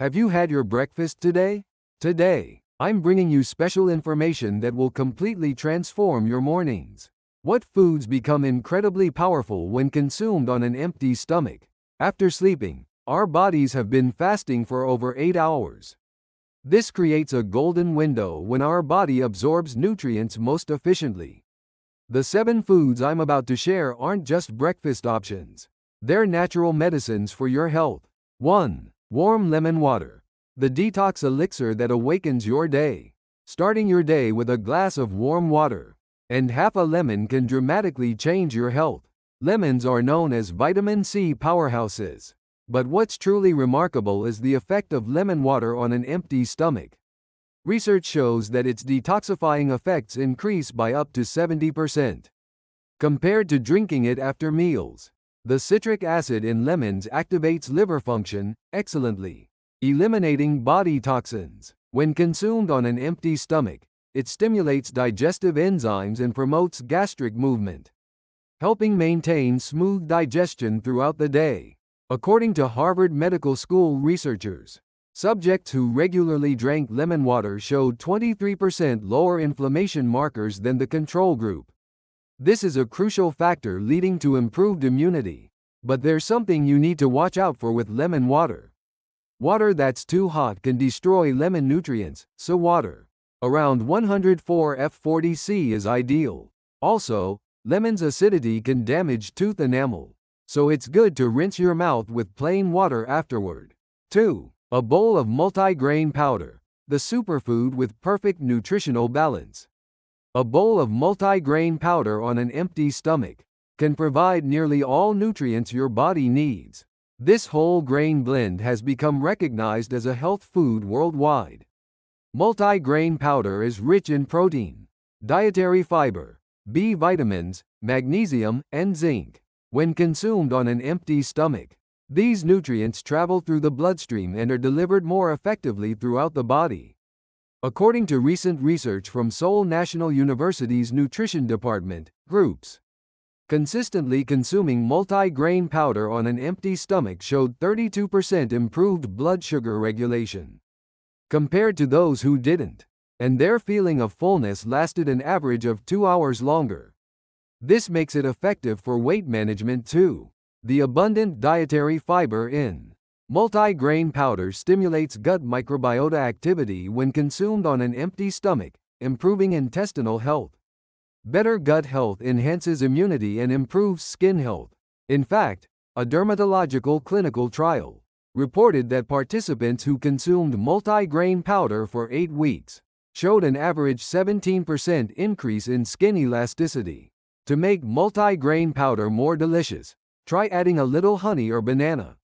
Have you had your breakfast today? Today, I'm bringing you special information that will completely transform your mornings. What foods become incredibly powerful when consumed on an empty stomach? After sleeping, our bodies have been fasting for over 8 hours. This creates a golden window when our body absorbs nutrients most efficiently. The 7 foods I'm about to share aren't just breakfast options. They're natural medicines for your health. 1. Warm lemon water. The detox elixir that awakens your day. Starting your day with a glass of warm water and half a lemon can dramatically change your health. Lemons are known as vitamin C powerhouses. But what's truly remarkable is the effect of lemon water on an empty stomach. Research shows that its detoxifying effects increase by up to 70% compared to drinking it after meals. The citric acid in lemons activates liver function excellently, eliminating body toxins. When consumed on an empty stomach, it stimulates digestive enzymes and promotes gastric movement, helping maintain smooth digestion throughout the day. According to Harvard Medical School researchers, subjects who regularly drank lemon water showed 23% lower inflammation markers than the control group. This is a crucial factor leading to improved immunity. But there's something you need to watch out for with lemon water. Water that's too hot can destroy lemon nutrients, so water around 104 F40C is ideal. Also, lemon's acidity can damage tooth enamel, so it's good to rinse your mouth with plain water afterward. 2. A bowl of multigrain powder, the superfood with perfect nutritional balance. A bowl of multigrain powder on an empty stomach can provide nearly all nutrients your body needs. This whole grain blend has become recognized as a health food worldwide. Multigrain powder is rich in protein, dietary fiber, B vitamins, magnesium, and zinc. When consumed on an empty stomach, these nutrients travel through the bloodstream and are delivered more effectively throughout the body. According to recent research from Seoul National University's Nutrition Department, groups consistently consuming multigrain powder on an empty stomach showed 32% improved blood sugar regulation compared to those who didn't, and their feeling of fullness lasted an average of 2 hours longer. This makes it effective for weight management too. The abundant dietary fiber in multigrain powder stimulates gut microbiota activity when consumed on an empty stomach, improving intestinal health. Better gut health enhances immunity and improves skin health. In fact, a dermatological clinical trial reported that participants who consumed multigrain powder for 8 weeks showed an average 17% increase in skin elasticity. To make multigrain powder more delicious, try adding a little honey or banana.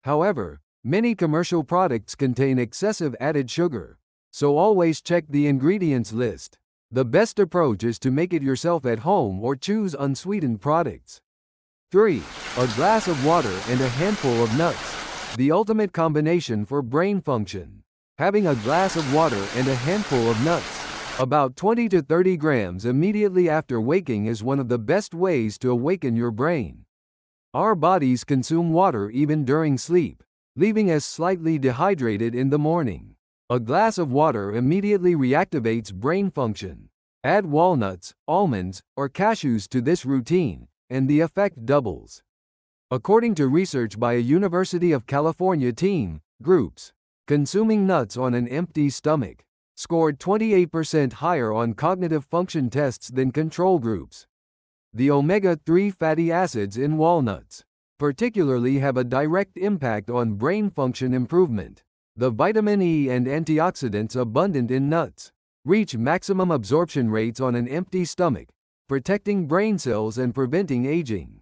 However, many commercial products contain excessive added sugar, so always check the ingredients list. The best approach is to make it yourself at home or choose unsweetened products. 3. A glass of water and a handful of nuts. The ultimate combination for brain function. Having a glass of water and a handful of nuts, about 20 to 30 grams immediately after waking, is one of the best ways to awaken your brain. Our bodies consume water even during sleep, leaving us slightly dehydrated in the morning. A glass of water immediately reactivates brain function. Add walnuts, almonds, or cashews to this routine, and the effect doubles. According to research by a University of California team, groups consuming nuts on an empty stomach scored 28% higher on cognitive function tests than control groups. The omega-3 fatty acids in walnuts particularly have a direct impact on brain function improvement. The vitamin E and antioxidants abundant in nuts reach maximum absorption rates on an empty stomach, protecting brain cells and preventing aging.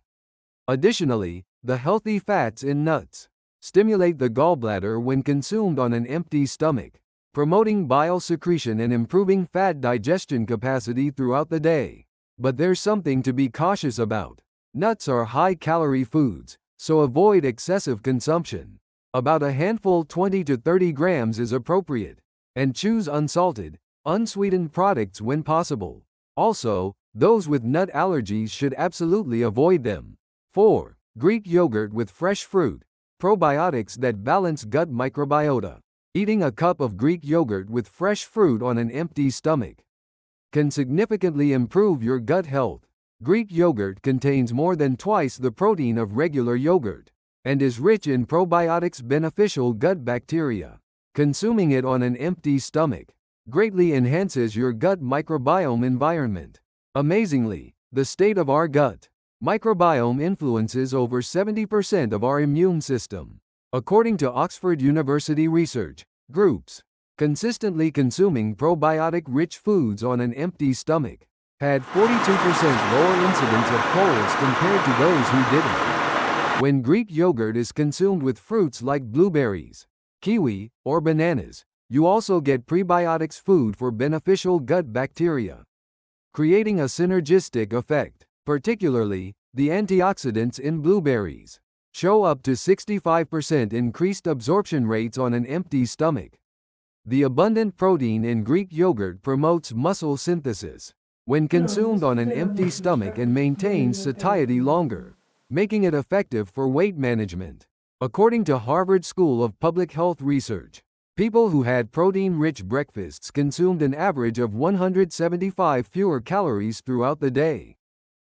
Additionally, the healthy fats in nuts stimulate the gallbladder when consumed on an empty stomach, promoting bile secretion and improving fat digestion capacity throughout the day. But there's something to be cautious about. Nuts are high-calorie foods, so avoid excessive consumption. About a handful 20 to 30 grams is appropriate, and choose unsalted, unsweetened products when possible. Also, those with nut allergies should absolutely avoid them. 4. Greek yogurt with fresh fruit. Probiotics that balance gut microbiota. Eating a cup of Greek yogurt with fresh fruit on an empty stomach can significantly improve your gut health. Greek yogurt contains more than twice the protein of regular yogurt and is rich in probiotics beneficial gut bacteria. Consuming it on an empty stomach greatly enhances your gut microbiome environment. Amazingly, the state of our gut microbiome influences over 70% of our immune system. According to Oxford University research, groups consistently consuming probiotic-rich foods on an empty stomach had 42% lower incidence of colds compared to those who didn't. When Greek yogurt is consumed with fruits like blueberries, kiwi, or bananas, you also get prebiotics food for beneficial gut bacteria, creating a synergistic effect. Particularly, the antioxidants in blueberries show up to 65% increased absorption rates on an empty stomach. The abundant protein in Greek yogurt promotes muscle synthesis when consumed on an empty stomach and maintains satiety longer, making it effective for weight management. According to Harvard School of Public Health research, people who had protein-rich breakfasts consumed an average of 175 fewer calories throughout the day.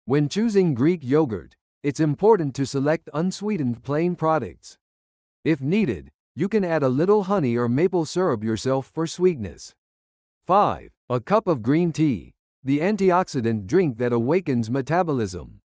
When choosing Greek yogurt, it's important to select unsweetened plain products. If needed, you can add a little honey or maple syrup yourself for sweetness. 5. A cup of green tea, the antioxidant drink that awakens metabolism.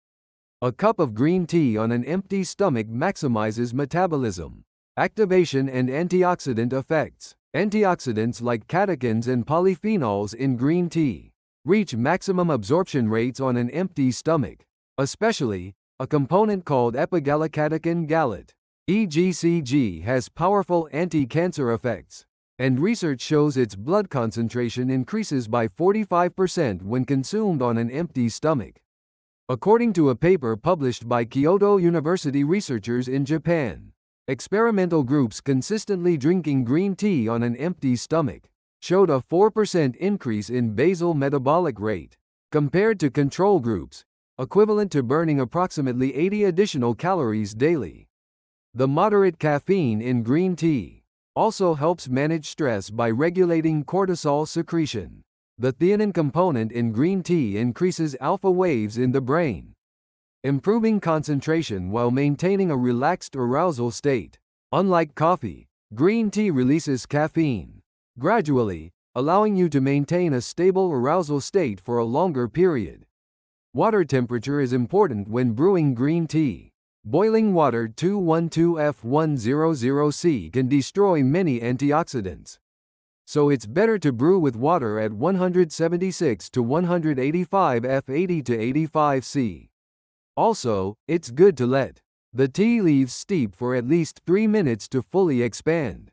A cup of green tea on an empty stomach maximizes metabolism, activation, and antioxidant effects. Antioxidants like catechins and polyphenols in green tea reach maximum absorption rates on an empty stomach, especially a component called epigallocatechin gallate. EGCG has powerful anti-cancer effects, and research shows its blood concentration increases by 45% when consumed on an empty stomach. According to a paper published by Kyoto University researchers in Japan, experimental groups consistently drinking green tea on an empty stomach showed a 4% increase in basal metabolic rate compared to control groups, equivalent to burning approximately 80 additional calories daily. The moderate caffeine in green tea also helps manage stress by regulating cortisol secretion. The theanine component in green tea increases alpha waves in the brain, improving concentration while maintaining a relaxed arousal state. Unlike coffee, green tea releases caffeine gradually, allowing you to maintain a stable arousal state for a longer period. Water temperature is important when brewing green tea. Boiling water 212F100C can destroy many antioxidants, so it's better to brew with water at 176 to 185 F80 to 85 C. Also, it's good to let the tea leaves steep for at least 3 minutes to fully expand.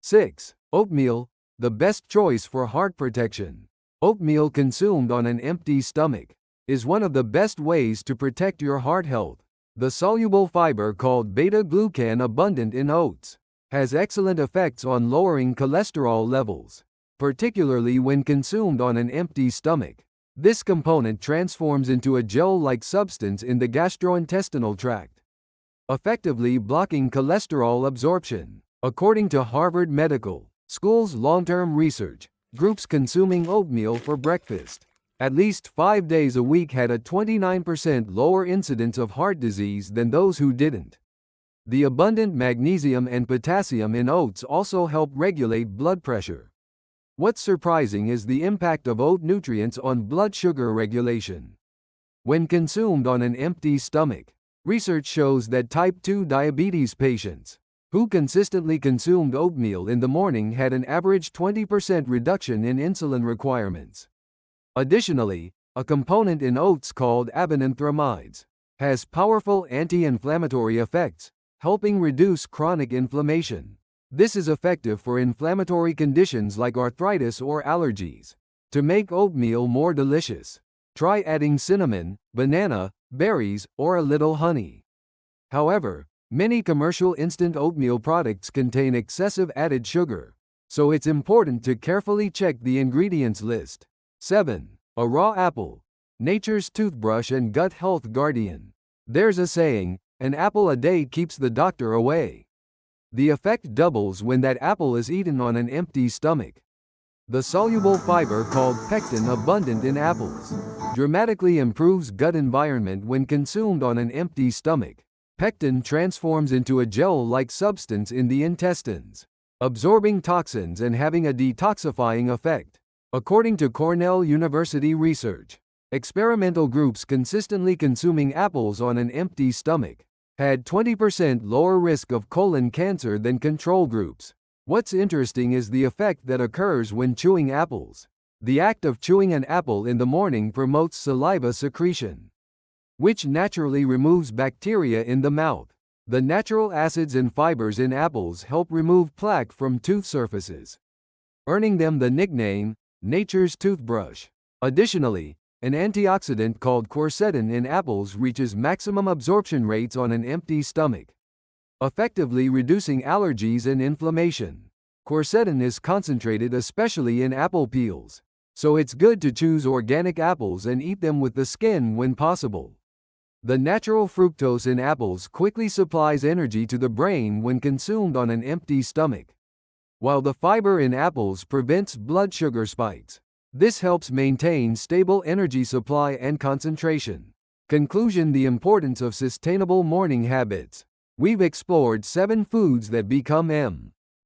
6. Oatmeal, the best choice for heart protection. Oatmeal consumed on an empty stomach is one of the best ways to protect your heart health. The soluble fiber called beta-glucan abundant in oats has excellent effects on lowering cholesterol levels, particularly when consumed on an empty stomach. This component transforms into a gel-like substance in the gastrointestinal tract, effectively blocking cholesterol absorption. According to Harvard Medical School's long-term research, groups consuming oatmeal for breakfast at least 5 days a week had a 29% lower incidence of heart disease than those who didn't. The abundant magnesium and potassium in oats also help regulate blood pressure. What's surprising is the impact of oat nutrients on blood sugar regulation. When consumed on an empty stomach, research shows that type 2 diabetes patients who consistently consumed oatmeal in the morning had an average 20% reduction in insulin requirements. Additionally, a component in oats called abenanthramides has powerful anti-inflammatory effects, helping reduce chronic inflammation. This is effective for inflammatory conditions like arthritis or allergies. To make oatmeal more delicious, try adding cinnamon, banana, berries, or a little honey. However, many commercial instant oatmeal products contain excessive added sugar, so it's important to carefully check the ingredients list. 7. A raw apple, nature's toothbrush and gut health guardian. There's a saying, An apple a day keeps the doctor away. The effect doubles when that apple is eaten on an empty stomach. The soluble fiber called pectin abundant in apples dramatically improves gut environment when consumed on an empty stomach. Pectin transforms into a gel-like substance in the intestines, absorbing toxins and having a detoxifying effect. According to Cornell University research, experimental groups consistently consuming apples on an empty stomach had 20% lower risk of colon cancer than control groups. What's interesting is the effect that occurs when chewing apples. The act of chewing an apple in the morning promotes saliva secretion, which naturally removes bacteria in the mouth. The natural acids and fibers in apples help remove plaque from tooth surfaces, earning them the nickname, nature's toothbrush. Additionally, an antioxidant called quercetin in apples reaches maximum absorption rates on an empty stomach, effectively reducing allergies and inflammation. Quercetin is concentrated especially in apple peels, so it's good to choose organic apples and eat them with the skin when possible. The natural fructose in apples quickly supplies energy to the brain when consumed on an empty stomach, while the fiber in apples prevents blood sugar spikes. This helps maintain stable energy supply and concentration. Conclusion: the importance of sustainable morning habits. We've explored 7 foods that become